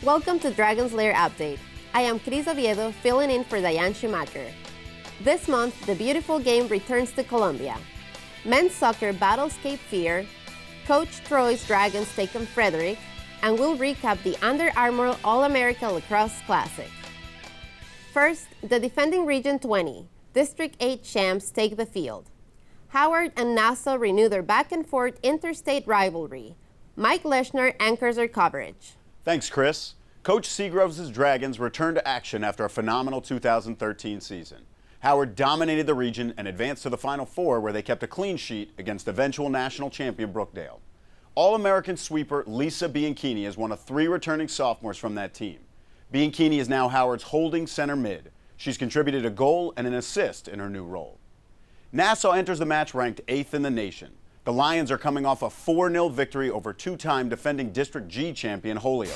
Welcome to Dragon's Lair Update. I am Cris Oviedo, filling in for Diane Schumacher. This month, the beautiful game returns to Colombia. Men's soccer battles Cape Fear, Coach Troy's Dragons take on Frederick, and we'll recap the Under Armour All-America Lacrosse Classic. First, the defending Region 20, District 8 champs take the field. Howard and Nassau renew their back-and-forth interstate rivalry. Mike Leschner anchors our coverage. Thanks, Chris. Coach Seagroves' Dragons returned to action after a phenomenal 2013 season. Howard dominated the region and advanced to the Final Four, where they kept a clean sheet against eventual national champion Brookdale. All-American sweeper Lisa Bianchini is one of 3 returning sophomores from that team. Bianchini is now Howard's holding center mid. She's contributed a goal and an assist in her new role. Nassau enters the match ranked 8th in the nation. The Lions are coming off a 4-0 victory over 2-time defending District G champion Holyoke.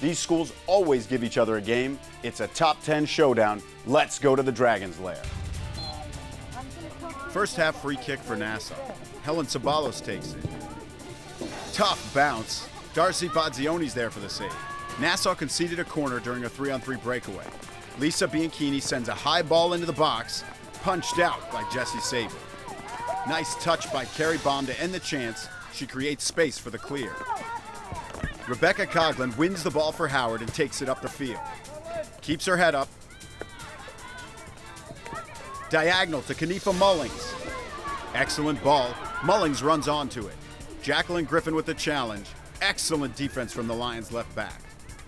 These schools always give each other a game. It's a top 10 showdown. Let's go to the Dragon's Lair. First half free kick for Nassau. Helen Sabalos takes it. Tough bounce. Darcy Bodzioni's there for the save. Nassau conceded a corner during a 3-on-3 breakaway. Lisa Bianchini sends a high ball into the box, punched out by Jessie Sable. Nice touch by Carrie Baum to end the chance. She creates space for the clear. Rebecca Coughlin wins the ball for Howard and takes it up the field. Keeps her head up. Diagonal to Kanifa Mullings. Excellent ball. Mullings runs onto it. Jacqueline Griffin with the challenge. Excellent defense from the Lions left back.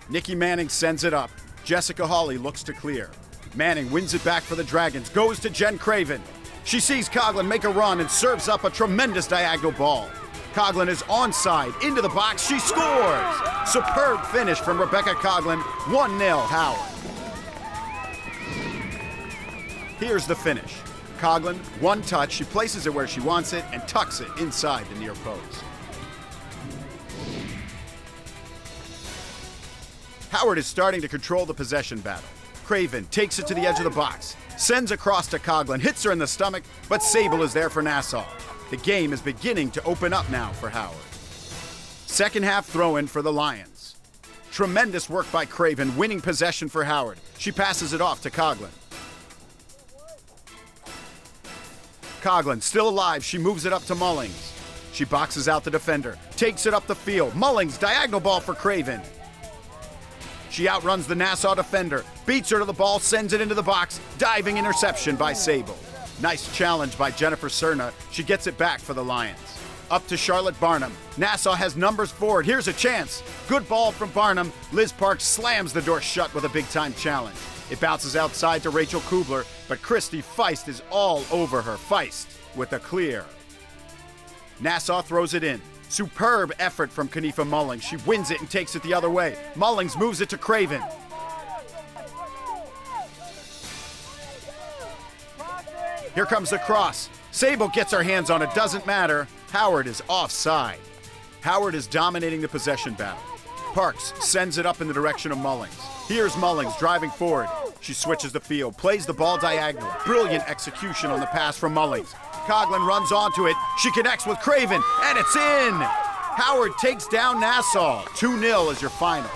Nikki Manning sends it up. Jessica Hawley looks to clear. Manning wins it back for the Dragons. Goes to Jen Craven. She sees Coughlin make a run and serves up a tremendous diagonal ball. Coughlin is onside, into the box, she scores! Superb finish from Rebecca Coughlin, 1-0 Howard. Here's the finish. Coughlin, one touch, she places it where she wants it and tucks it inside the near post. Howard is starting to control the possession battle. Craven takes it to the edge of the box, sends across to Coughlin, hits her in the stomach, but Sable is there for Nassau. The game is beginning to open up now for Howard. Second half throw-in for the Lions. Tremendous work by Craven, winning possession for Howard. She passes it off to Coughlin. Coughlin still alive, she moves it up to Mullings. She boxes out the defender, takes it up the field. Mullings, diagonal ball for Craven. She outruns the Nassau defender, beats her to the ball, sends it into the box. Diving interception by Sable. Nice challenge by Jennifer Cerna. She gets it back for the Lions. Up to Charlotte Barnum. Nassau has numbers forward. Here's a chance. Good ball from Barnum. Liz Parks slams the door shut with a big-time challenge. It bounces outside to Rachel Kubler, but Christy Feist is all over her. Feist with a clear. Nassau throws it in. Superb effort from Kanifa Mullings. She wins it and takes it the other way. Mullings moves it to Craven. Here comes the cross. Sable gets her hands on it, doesn't matter. Howard is offside. Howard is dominating the possession battle. Parks sends it up in the direction of Mullings. Here's Mullings driving forward. She switches the field, plays the ball diagonal. Brilliant execution on the pass from Mullings. Coughlin runs onto it. She connects with Craven, and it's in! Howard takes down Nassau. 2-0 is your final.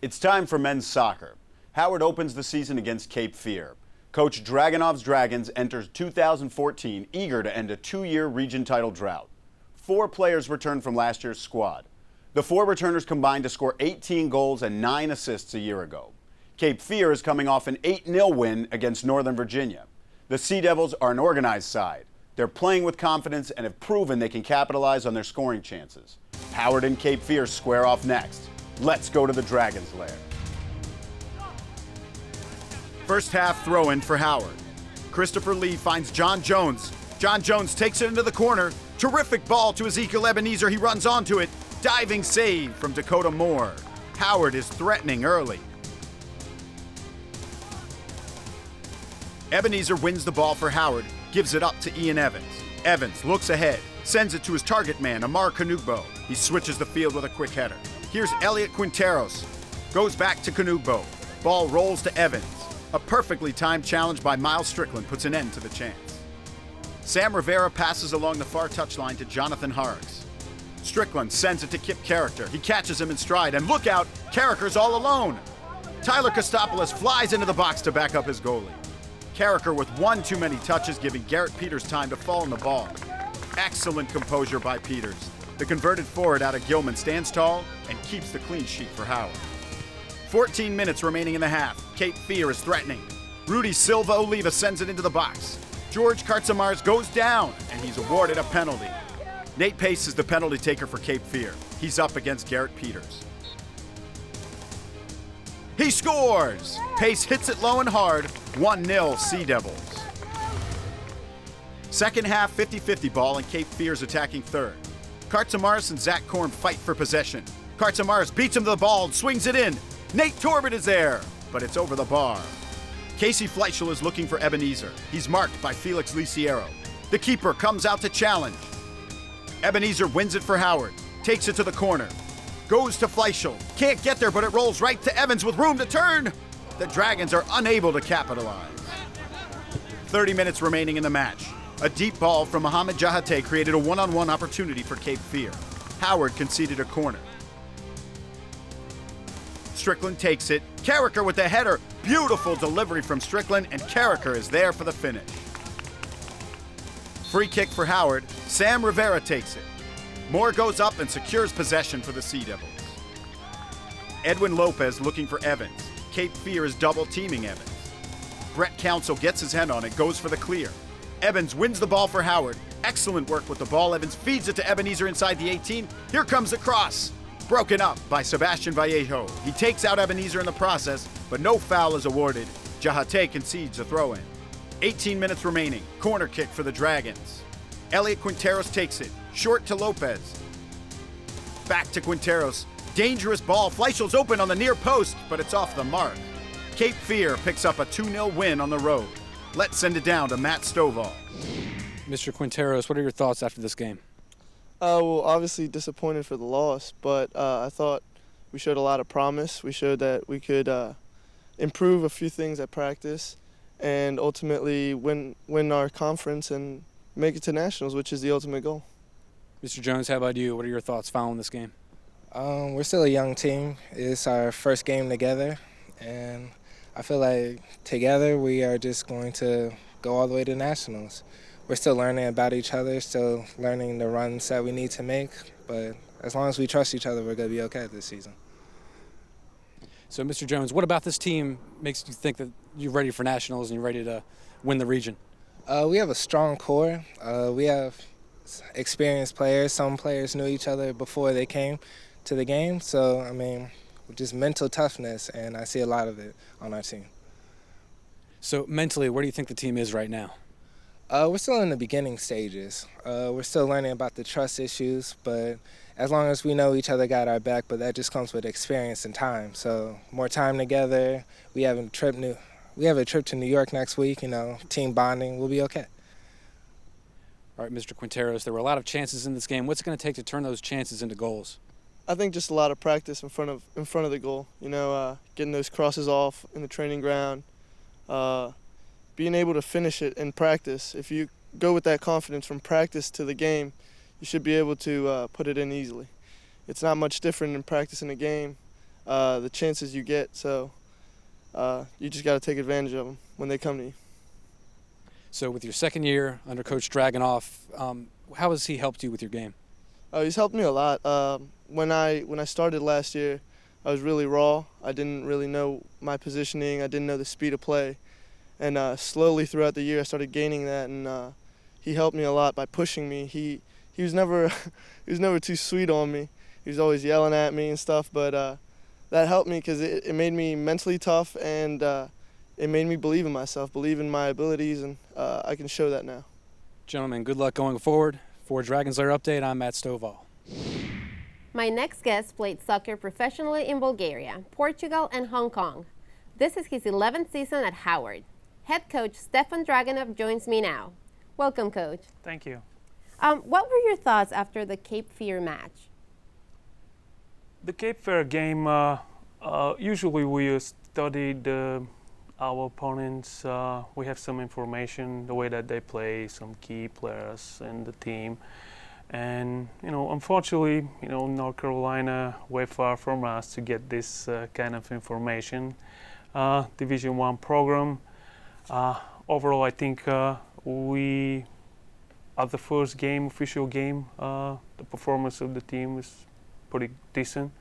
It's time for men's soccer. Howard opens the season against Cape Fear. Coach Draganov's Dragons enters 2014 eager to end a 2-year region title drought. 4 players returned from last year's squad. The 4 returners combined to score 18 goals and 9 assists a year ago. Cape Fear is coming off an 8-0 win against Northern Virginia. The Sea Devils are an organized side. They're playing with confidence and have proven they can capitalize on their scoring chances. Howard and Cape Fear square off next. Let's go to the Dragon's Lair. First half throw-in for Howard. Christopher Lee finds John Jones. John Jones takes it into the corner. Terrific ball to Ezekiel Ebenezer. He runs onto it. Diving save from Dakota Moore. Howard is threatening early. Ebenezer wins the ball for Howard, gives it up to Ian Evans. Evans looks ahead, sends it to his target man, Amar Kanugbo. He switches the field with a quick header. Here's Elliot Quinteros. Goes back to Kanugbo. Ball rolls to Evans. A perfectly timed challenge by Miles Strickland puts an end to the chance. Sam Rivera passes along the far touchline to Jonathan Harks. Strickland sends it to Kip Carricker. He catches him in stride, and look out, Carricker's all alone. Tyler Kostopoulos flies into the box to back up his goalie. Carricker with one too many touches, giving Garrett Peters time to fall on the ball. Excellent composure by Peters. The converted forward out of Gilman stands tall and keeps the clean sheet for Howard. 14 minutes remaining in the half. Cape Fear is threatening. Rudy Silva Oliva sends it into the box. George Kartzamars goes down, and he's awarded a penalty. Nate Pace is the penalty taker for Cape Fear. He's up against Garrett Peters. He scores! Pace hits it low and hard. 1-0 Sea Devils. Second half, 50-50 ball, and Cape Fear's attacking third. Kartzamars and Zach Korn fight for possession. Kartzamars beats him to the ball and swings it in. Nate Torbett is there, but it's over the bar. Casey Fleischl is looking for Ebenezer. He's marked by Felix Lisiero. The keeper comes out to challenge. Ebenezer wins it for Howard, takes it to the corner, goes to Fleischl, can't get there, but it rolls right to Evans with room to turn. The Dragons are unable to capitalize. 30 minutes remaining in the match. A deep ball from Mohamed Jahate created a one-on-one opportunity for Cape Fear. Howard conceded a corner. Strickland takes it. Carricker with the header. Beautiful delivery from Strickland, and Carricker is there for the finish. Free kick for Howard. Sam Rivera takes it. Moore goes up and secures possession for the Sea Devils. Edwin Lopez looking for Evans. Cape Fear is double teaming Evans. Brett Council gets his head on it, goes for the clear. Evans wins the ball for Howard. Excellent work with the ball. Evans feeds it to Ebenezer inside the 18. Here comes the cross. Broken up by Sebastian Vallejo. He takes out Ebenezer in the process, but no foul is awarded. Jahate concedes a throw-in. 18 minutes remaining. Corner kick for the Dragons. Elliot Quinteros takes it. Short to Lopez. Back to Quinteros. Dangerous ball. Fleischl's open on the near post, but it's off the mark. Cape Fear picks up a 2-0 win on the road. Let's send it down to Matt Stovall. Mr. Quinteros, what are your thoughts after this game? Well, obviously disappointed for the loss, but I thought we showed a lot of promise. We showed that we could improve a few things at practice and ultimately win our conference and make it to nationals, which is the ultimate goal. Mr. Jones, how about you? What are your thoughts following this game? We're still a young team. It's our first game together, and I feel like together we are just going to go all the way to nationals. We're still learning about each other, still learning the runs that we need to make, but as long as we trust each other, we're going to be okay this season. So, Mr. Jones, what about this team makes you think that you're ready for nationals and you're ready to win the region? We have a strong core. We have experienced players. Some players knew each other before they came to the game. So, I mean, just mental toughness, and I see a lot of it on our team. So, mentally, where do you think the team is right now? We're still in the beginning stages. We're still learning about the trust issues, but as long as we know each other got our back, but that just comes with experience and time. So more time together. We have a trip to New York next week, team bonding. We'll be okay. All right, Mr. Quinteros, there were a lot of chances in this game. What's it going to take to turn those chances into goals? I think just a lot of practice in front of the goal. Getting those crosses off in the training ground. Being able to finish it in practice. If you go with that confidence from practice to the game, you should be able to put it in easily. It's not much different in practice in a game, the chances you get, so you just got to take advantage of them when they come to you. So with your second year under Coach Draganov, how has he helped you with your game? He's helped me a lot. When I started last year, I was really raw. I didn't really know my positioning. I didn't know the speed of play. And slowly throughout the year, I started gaining that, and he helped me a lot by pushing me. He was never too sweet on me. He was always yelling at me and stuff, but that helped me because it made me mentally tough, and it made me believe in myself, believe in my abilities, and I can show that now. Gentlemen, good luck going forward. For Dragons Lair Update, I'm Matt Stovall. My next guest played soccer professionally in Bulgaria, Portugal, and Hong Kong. This is his 11th season at Howard. Head coach Stefan Draganov joins me now. Welcome, Coach. Thank you. What were your thoughts after the Cape Fear match? The Cape Fear game, usually we studied our opponents. We have some information, the way that they play, some key players in the team. And unfortunately, North Carolina way far from us to get this kind of information. Division I program. Overall, I think we, at the first game, official game, the performance of the team was pretty decent.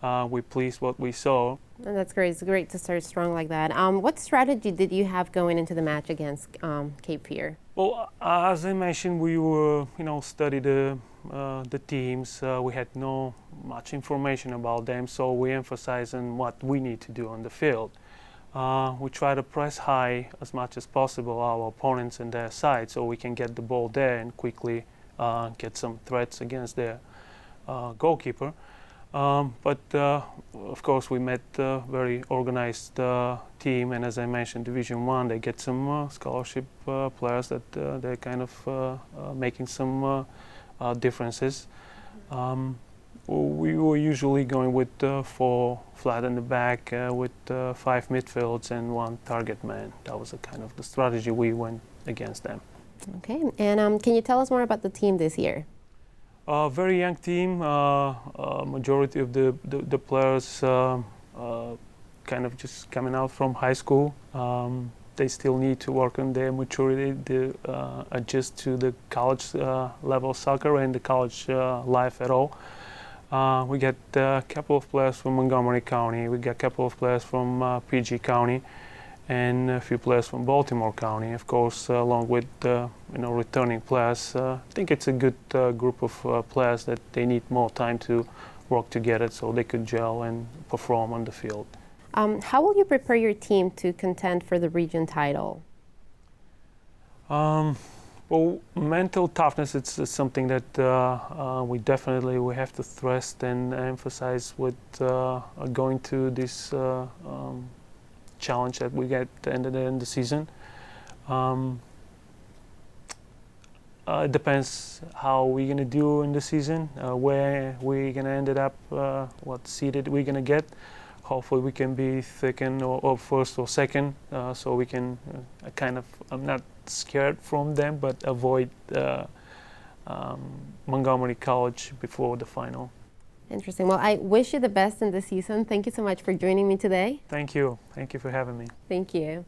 We're pleased what we saw. And that's great. It's great to start strong like that. What strategy did you have going into the match against Cape Fear? Well, as I mentioned, we were, study the teams. We had no much information about them, so we emphasize on what we need to do on the field. We try to press high as much as possible our opponents on their side, so we can get the ball there and quickly get some threats against their goalkeeper. But of course, we met a very organized team, and as I mentioned, Division I, they get some scholarship players that they're kind of making some differences. We were usually going with 4 flat in the back with 5 midfields and 1 target man. That was kind of the strategy we went against them. Okay, and can you tell us more about the team this year? Very young team. Majority of the players kind of just coming out from high school. They still need to work on their maturity to adjust to the college level soccer and the college life at all. We got a couple of players from Montgomery County. We got a couple of players from PG County, and a few players from Baltimore County, of course, along with returning players. I think it's a good group of players that they need more time to work together so they could gel and perform on the field. How will you prepare your team to contend for the region title? Well, mental toughness, it's something that we definitely have to stress and emphasize with going to this challenge that we get at the end of the season. It depends how we're going to do in the season, where we're going to end up, what seeded we're going to get. Hopefully we can be second or first or second, so we can I'm not scared from them, but avoid Montgomery College before the final. Interesting. Well, I wish you the best in the season. Thank you so much for joining me today. Thank you. Thank you for having me. Thank you.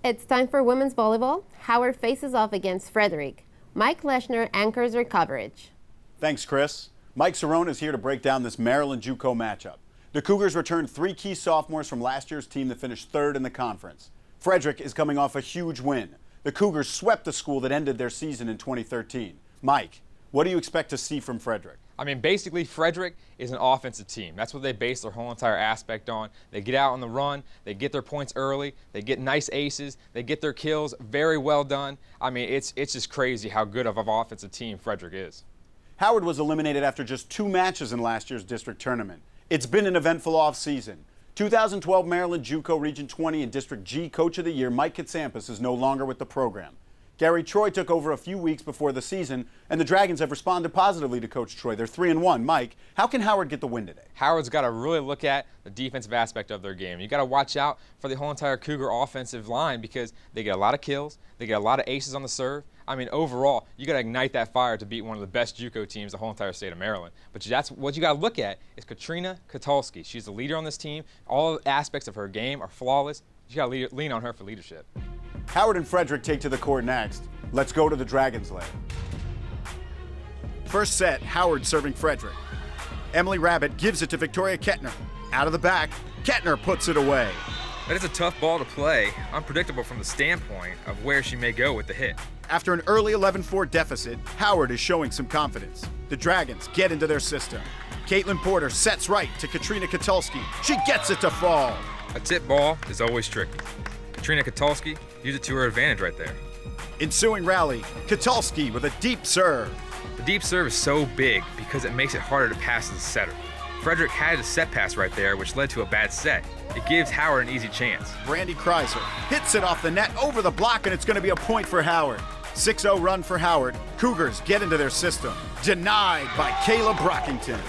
It's time for women's volleyball. Howard faces off against Frederick. Mike Leshner anchors their coverage. Thanks, Cris. Mike Cerrone is here to break down this Maryland JUCO matchup. The Cougars returned 3 key sophomores from last year's team that finished 3rd in the conference. Frederick is coming off a huge win. The Cougars swept the school that ended their season in 2013. Mike, what do you expect to see from Frederick? I mean, basically, Frederick is an offensive team. That's what they base their whole entire aspect on. They get out on the run, they get their points early, they get nice aces, they get their kills, very well done. I mean, it's just crazy how good of an offensive team Frederick is. Howard was eliminated after just 2 matches in last year's district tournament. It's been an eventful offseason. 2012 Maryland JUCO Region 20 and District G Coach of the Year Mike Katsampis is no longer with the program. Gary Troy took over a few weeks before the season, and the Dragons have responded positively to Coach Troy. They're 3-1. Mike, how can Howard get the win today? Howard's got to really look at the defensive aspect of their game. You got to watch out for the whole entire Cougar offensive line because they get a lot of kills, they get a lot of aces on the serve. I mean, overall, you got to ignite that fire to beat one of the best JUCO teams the whole entire state of Maryland. But that's what you got to look at is Katrina Katalski. She's the leader on this team. All aspects of her game are flawless. You got to lean on her for leadership. Howard and Frederick take to the court next. Let's go to the Dragons' lair. First set, Howard serving Frederick. Emily Rabbit gives it to Victoria Kettner. Out of the back, Kettner puts it away. That is a tough ball to play, unpredictable from the standpoint of where she may go with the hit. After an early 11-4 deficit, Howard is showing some confidence. The Dragons get into their system. Caitlin Porter sets right to Katrina Katalski. She gets it to fall. A tip ball is always tricky. Katrina Katalski used it to her advantage right there. Ensuing rally, Katalski with a deep serve. The deep serve is so big because it makes it harder to pass to the setter. Frederick had a set pass right there, which led to a bad set. It gives Howard an easy chance. Brandy Kreiser hits it off the net over the block, and it's going to be a point for Howard. 6-0 run for Howard. Cougars get into their system. Denied by Kayla Brockington.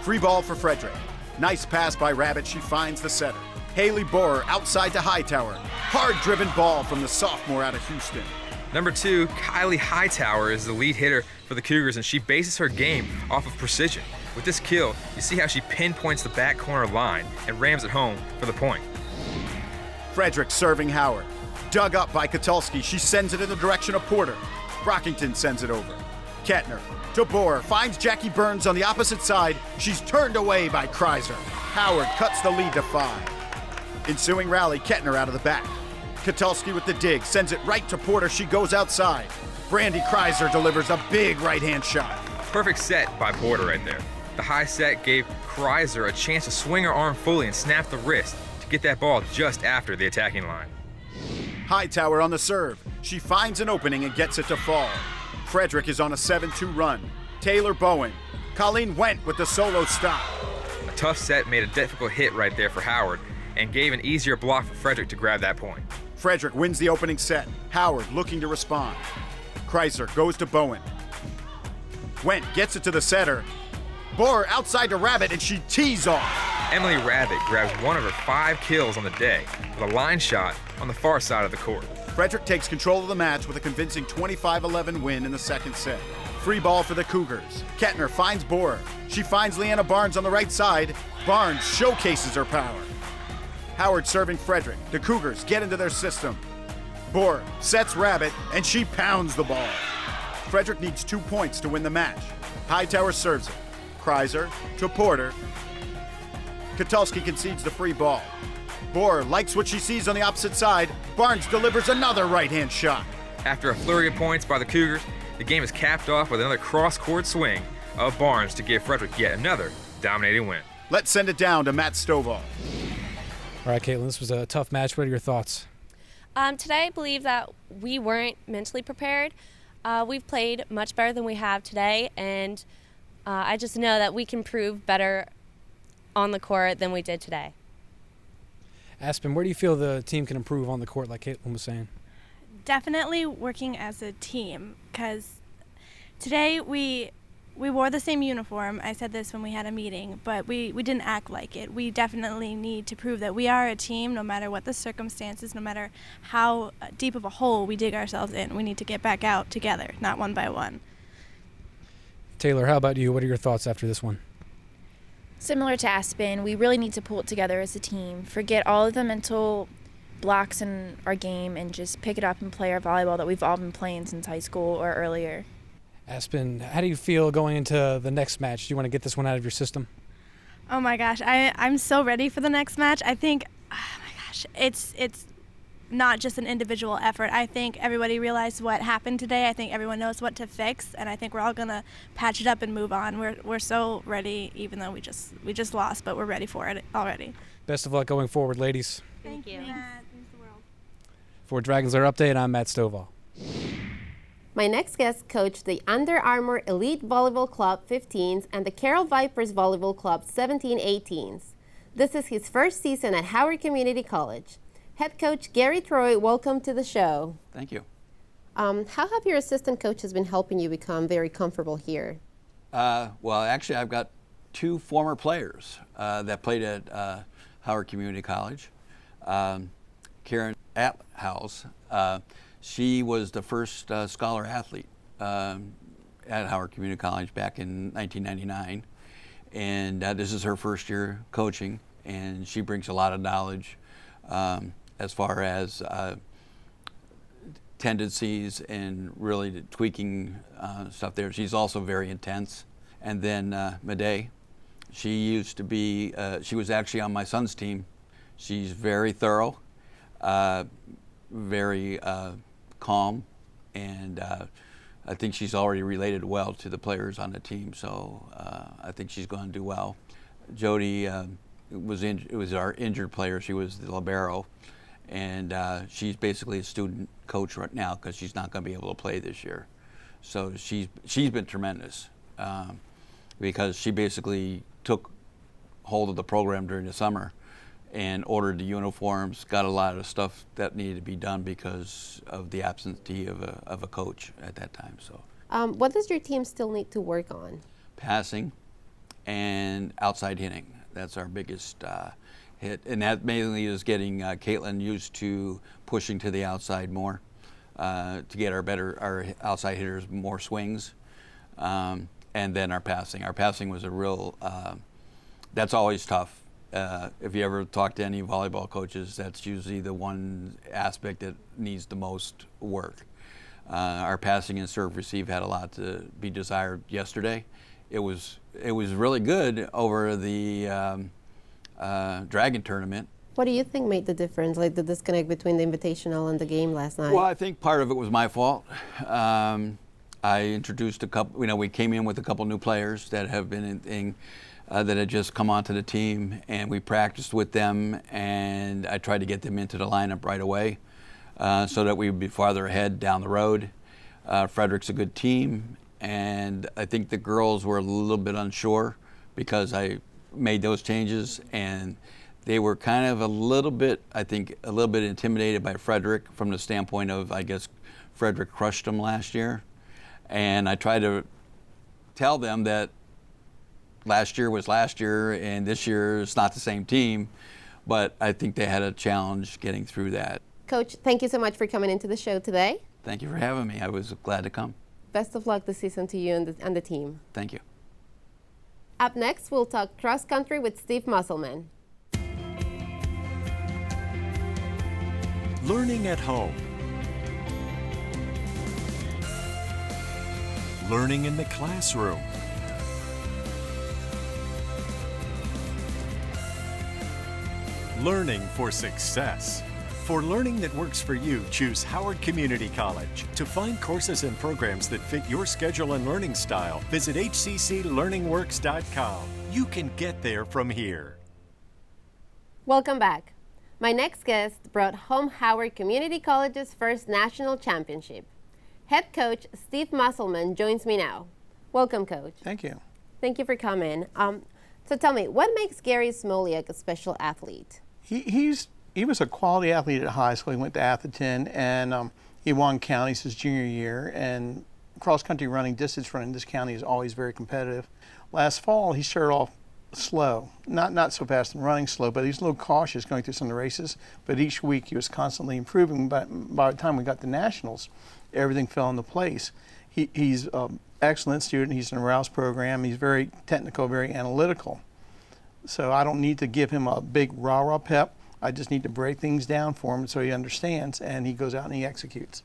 Free ball for Frederick. Nice pass by Rabbit. She finds the setter. Haley Borer outside to Hightower. Hard-driven ball from the sophomore out of Houston. Number 2, Kylie Hightower is the lead hitter for the Cougars, and she bases her game off of precision. With this kill, you see how she pinpoints the back corner line and rams it home for the point. Frederick serving Howard. Dug up by Katulski, she sends it in the direction of Porter. Brockington sends it over. Kettner to Bohr, finds Jackie Burns on the opposite side. She's turned away by Kreiser. Howard cuts the lead to 5. Ensuing rally, Kettner out of the back. Katulski with the dig, sends it right to Porter. She goes outside. Brandy Kreiser delivers a big right-hand shot. Perfect set by Porter right there. The high set gave Kreiser a chance to swing her arm fully and snap the wrist to get that ball just after the attacking line. Hightower on the serve. She finds an opening and gets it to fall. Frederick is on a 7-2 run. Taylor Bowen. Colleen Went with the solo stop. A tough set made a difficult hit right there for Howard and gave an easier block for Frederick to grab that point. Frederick wins the opening set. Howard looking to respond. Kreiser goes to Bowen. Went gets it to the setter. Bohr outside to Rabbit, and she tees off. Emily Rabbit grabs one of her 5 kills on the day with a line shot on the far side of the court. Frederick takes control of the match with a convincing 25-11 win in the second set. Free ball for the Cougars. Kettner finds Bohr. She finds Leanna Barnes on the right side. Barnes showcases her power. Howard serving Frederick. The Cougars get into their system. Bohr sets Rabbit, and she pounds the ball. Frederick needs 2 points to win the match. Hightower serves it. Kreiser to Porter. Katulski concedes the free ball. Bohr likes what she sees on the opposite side. Barnes delivers another right-hand shot. After a flurry of points by the Cougars, the game is capped off with another cross-court swing of Barnes to give Frederick yet another dominating win. Let's send it down to Matt Stovall. All right, Caitlin, this was a tough match. What are your thoughts? Today, I believe that we weren't mentally prepared. We've played much better than we have today, and I just know that we can prove better on the court than we did today. Aspen, where do you feel the team can improve on the court, like Caitlin was saying? Definitely working as a team, because today we wore the same uniform. I said this when we had a meeting, but we didn't act like it. We definitely need to prove that we are a team no matter what the circumstances, no matter how deep of a hole we dig ourselves in. We need to get back out together, not one by one. Taylor, how about you? What are your thoughts after this one? Similar to Aspen, we really need to pull it together as a team, forget all of the mental blocks in our game, and just pick it up and play our volleyball that we've all been playing since high school or earlier. Aspen, how do you feel going into the next match? Do you want to get this one out of your system? Oh my gosh, I'm so ready for the next match. I think, oh my gosh, it's not just an individual effort. I think everybody realized what happened today. I think everyone knows what to fix, and I think we're all gonna patch it up and move on. We're so ready, even though we just lost, but we're ready for it already. Best of luck going forward, ladies. Thank you. For Dragons Lair Update, I'm Matt Stovall. My next guest coached the Under Armour Elite Volleyball Club 15s and the Carroll Vipers Volleyball Club 17-18s. This is his first season at Howard Community College. Head coach Gary Troy, welcome to the show. Thank you. How have your assistant coaches been helping you become very comfortable here? Well, actually, I've got 2 former players that played at Howard Community College. Karen Apphouse, she was the first scholar athlete at Howard Community College back in 1999. And this is her first year coaching, and she brings a lot of knowledge as far as tendencies and really tweaking stuff there. She's also very intense. And then Madej, she used to be, she was actually on my son's team. She's very thorough, very calm, and I think she's already related well to the players on the team, so I think she's going to do well. Jody was our injured player. She was the libero, and she's basically a student coach right now because she's not going to be able to play this year. So she's been tremendous because she basically took hold of the program during the summer and ordered the uniforms, got a lot of stuff that needed to be done because of the absentee of a coach at that time. So, what does your team still need to work on? Passing and outside hitting. That's our biggest hit, and that mainly is getting Caitlin used to pushing to the outside more. to get our outside hitters more swings, and then our passing. Our passing was a real. That's always tough. If you ever talk to any volleyball coaches, that's usually the one aspect that needs the most work. Our passing and serve receive had a lot to be desired yesterday. It was really good over the Dragon tournament. What do you think made the difference, like the disconnect between the Invitational and the game last night? Well, I think part of it was my fault. I introduced a couple, we came in with a couple new players that have been that had just come onto the team, and we practiced with them, and I tried to get them into the lineup right away so that we would be farther ahead down the road. Frederick's a good team, and I think the girls were a little bit unsure because I made those changes, and they were kind of a little bit intimidated by Frederick from the standpoint of, I guess, Frederick crushed them last year. And I tried to tell them that last year was last year and this year is not the same team, but I think they had a challenge getting through that. Coach, thank you so much for coming into the show today. Thank you for having me. I was glad to come. Best of luck this season to you and the team. Thank you. Up next, we'll talk cross country with Steve Musselman. Learning at home. Learning in the classroom. Learning for success. For learning that works for you, choose Howard Community College. To find courses and programs that fit your schedule and learning style, visit hcclearningworks.com. You can get there from here. Welcome back. My next guest brought home Howard Community College's first national championship. Head coach Steve Musselman joins me now. Welcome, Coach. Thank you. Thank you for coming. So tell me, what makes Gary Smoliak a special athlete? He was a quality athlete at high school. He went to Atherton, and he won counties his junior year. And cross-country running, distance running, this county is always very competitive. Last fall, he started off slow, not so fast and running slow, but he was a little cautious going through some of the races. But each week he was constantly improving. But by the time we got to nationals, everything fell into place. He's an excellent student. He's in a Rouse program. He's very technical, very analytical. So I don't need to give him a big rah-rah pep. I just need to break things down for him so he understands, and he goes out and he executes.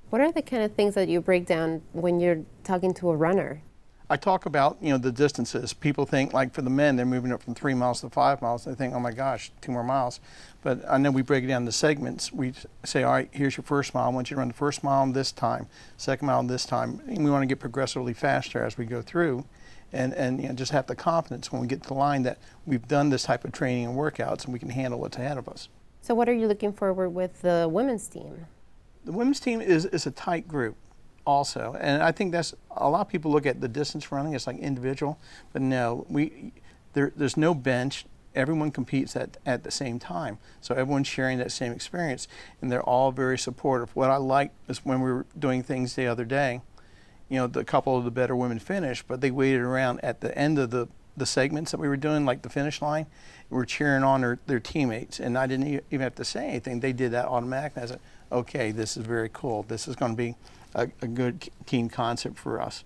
What are the kind of things that you break down when you're talking to a runner? I talk about, the distances. People think, like for the men, they're moving up from 3 miles to 5 miles. They think, oh my gosh, 2 more miles. But I know we break it down into segments. We say, all right, here's your first mile. I want you to run the first mile this time, second mile this time. And we want to get progressively faster as we go through, and just have the confidence when we get to the line that we've done this type of training and workouts and we can handle what's ahead of us. So what are you looking forward with the women's team? The women's team is a tight group also, and I think that's a lot of people look at the distance running as like individual, but no, there's no bench. Everyone competes at the same time, so everyone's sharing that same experience, and they're all very supportive. What I like is when we were doing things the other day, the couple of the better women finished, but they waited around at the end of the segments that we were doing, like the finish line. We were cheering on their teammates, and I didn't even have to say anything. They did that automatically. I said, okay, this is very cool. This is going to be a good team concept for us.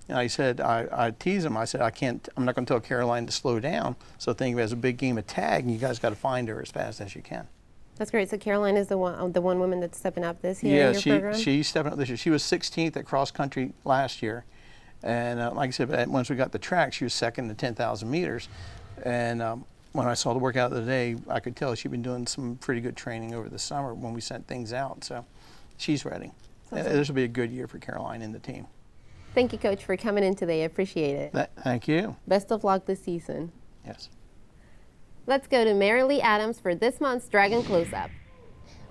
And I said, I teased them. I said, I'm not going to tell Caroline to slow down. So think of it as a big game of tag, and you guys got to find her as fast as you can. That's great. So Caroline is the one woman that's stepping up this year in your program? Yeah, she's stepping up this year. She was 16th at cross country last year. And like I said, once we got the track, she was second to 10,000 meters. And when I saw the workout of the day, I could tell she'd been doing some pretty good training over the summer when we sent things out. So she's ready. This will be a good year for Caroline and the team. Thank you, Coach, for coming in today. I appreciate it. Thank you. Best of luck this season. Yes. Let's go to Marilee Adams for this month's Dragon Close-Up.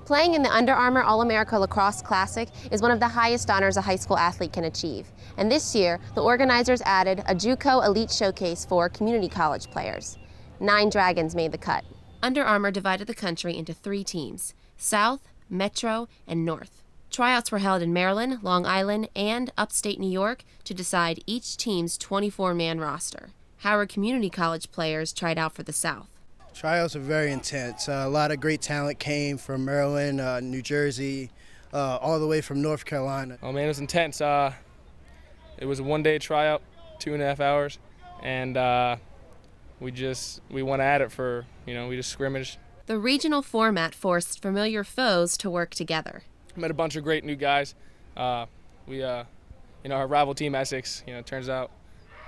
Playing in the Under Armour All-America Lacrosse Classic is one of the highest honors a high school athlete can achieve. And this year, the organizers added a JUCO Elite Showcase for community college players. 9 Dragons made the cut. Under Armour divided the country into 3 teams: South, Metro, and North. Tryouts were held in Maryland, Long Island, and upstate New York to decide each team's 24-man roster. Howard Community College players tried out for the South. Tryouts are very intense. A lot of great talent came from Maryland, New Jersey, all the way from North Carolina. Oh man, it was intense. It was a one-day tryout, 2.5 hours, and we went at it for, we just scrimmaged. The regional format forced familiar foes to work together. Met a bunch of great new guys. Our rival team Essex, turns out,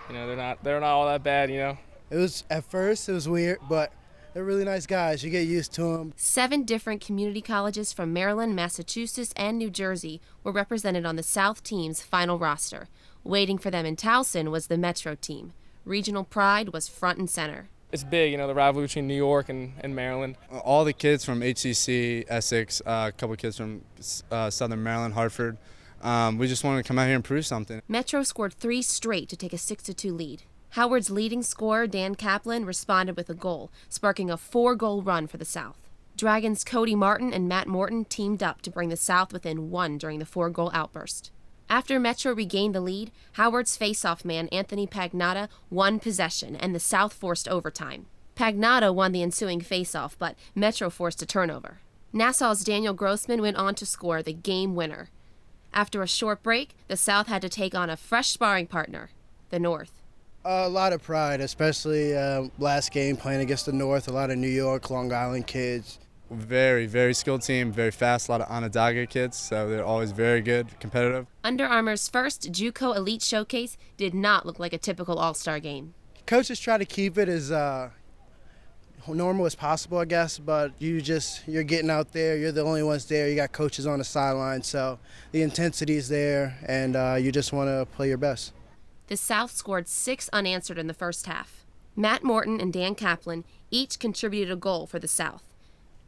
they're not all that bad, It was, at first, it was weird, but they're really nice guys. You get used to them. 7 different community colleges from Maryland, Massachusetts, and New Jersey were represented on the South team's final roster. Waiting for them in Towson was the Metro team. Regional pride was front and center. It's big, the rivalry between New York and Maryland. All the kids from HCC, Essex, a couple of kids from Southern Maryland, Hartford. We just wanted to come out here and prove something. Metro scored 3 straight to take a 6-2 lead. Howard's leading scorer, Dan Kaplan, responded with a goal, sparking a 4-goal run for the South. Dragons' Cody Martin and Matt Morton teamed up to bring the South within 1 during the 4-goal outburst. After Metro regained the lead, Howard's face-off man Anthony Pagnotta won possession, and the South forced overtime. Pagnotta won the ensuing face-off, but Metro forced a turnover. Nassau's Daniel Grossman went on to score the game winner. After a short break, the South had to take on a fresh sparring partner, the North. A lot of pride, especially last game playing against the North, a lot of New York, Long Island kids. Very, very skilled team, very fast, a lot of Onondaga kids, so they're always very good, competitive. Under Armour's first JUCO Elite Showcase did not look like a typical All-Star game. Coaches try to keep it as normal as possible, I guess, but you're getting out there, you're the only ones there, you got coaches on the sideline, so the intensity is there, and you just want to play your best. The South scored 6 unanswered in the first half. Matt Morton and Dan Kaplan each contributed a goal for the South.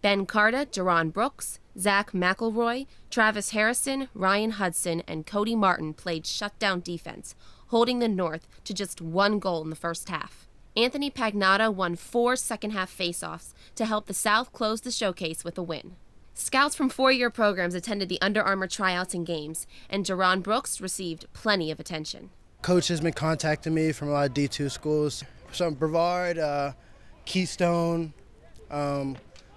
Ben Carta, Jerron Brooks, Zach McElroy, Travis Harrison, Ryan Hudson, and Cody Martin played shutdown defense, holding the North to just 1 goal in the first half. Anthony Pagnotta won 4 second-half face-offs to help the South close the showcase with a win. Scouts from 4-year programs attended the Under Armour tryouts and games, and Jerron Brooks received plenty of attention. Coach has been contacting me from a lot of D2 schools. Some Brevard, Keystone, a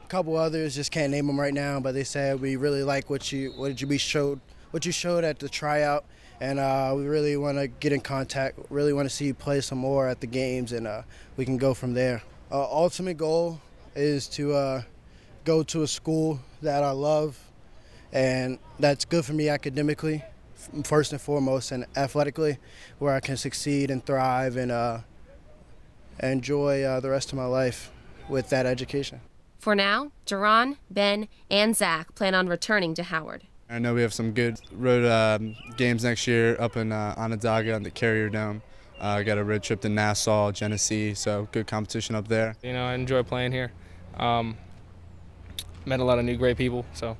couple others, just can't name them right now, but they said we really like what you showed at the tryout, and we really want to get in contact, really want to see you play some more at the games, and we can go from there. Ultimate goal is to go to a school that I love and that's good for me academically, first and foremost, and athletically, where I can succeed and thrive and enjoy the rest of my life with that education. For now, Jerron, Ben, and Zach plan on returning to Howard. I know we have some good road games next year up in Onondaga on the Carrier Dome. Got a road trip to Nassau, Genesee, so good competition up there. I enjoy playing here. Met a lot of new great people, so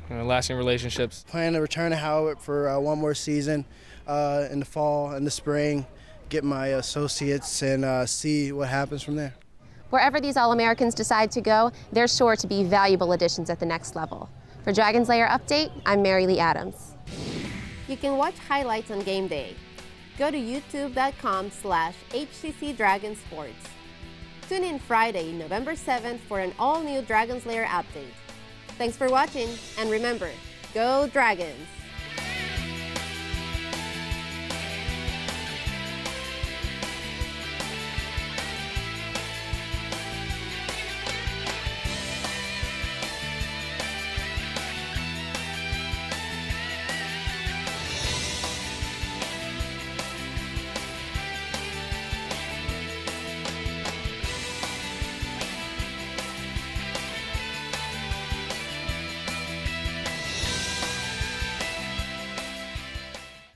lasting relationships. Plan to return to Howard for 1 more season in the fall and the spring, get my associates and see what happens from there. Wherever these All-Americans decide to go, they're sure to be valuable additions at the next level. For Dragons Lair Update, I'm Marilee Adams. You can watch highlights on game day. Go to youtube.com/HCC Dragon Sports. Tune in Friday, November 7th for an all-new Dragons Lair update. Thanks for watching, and remember, go Dragons!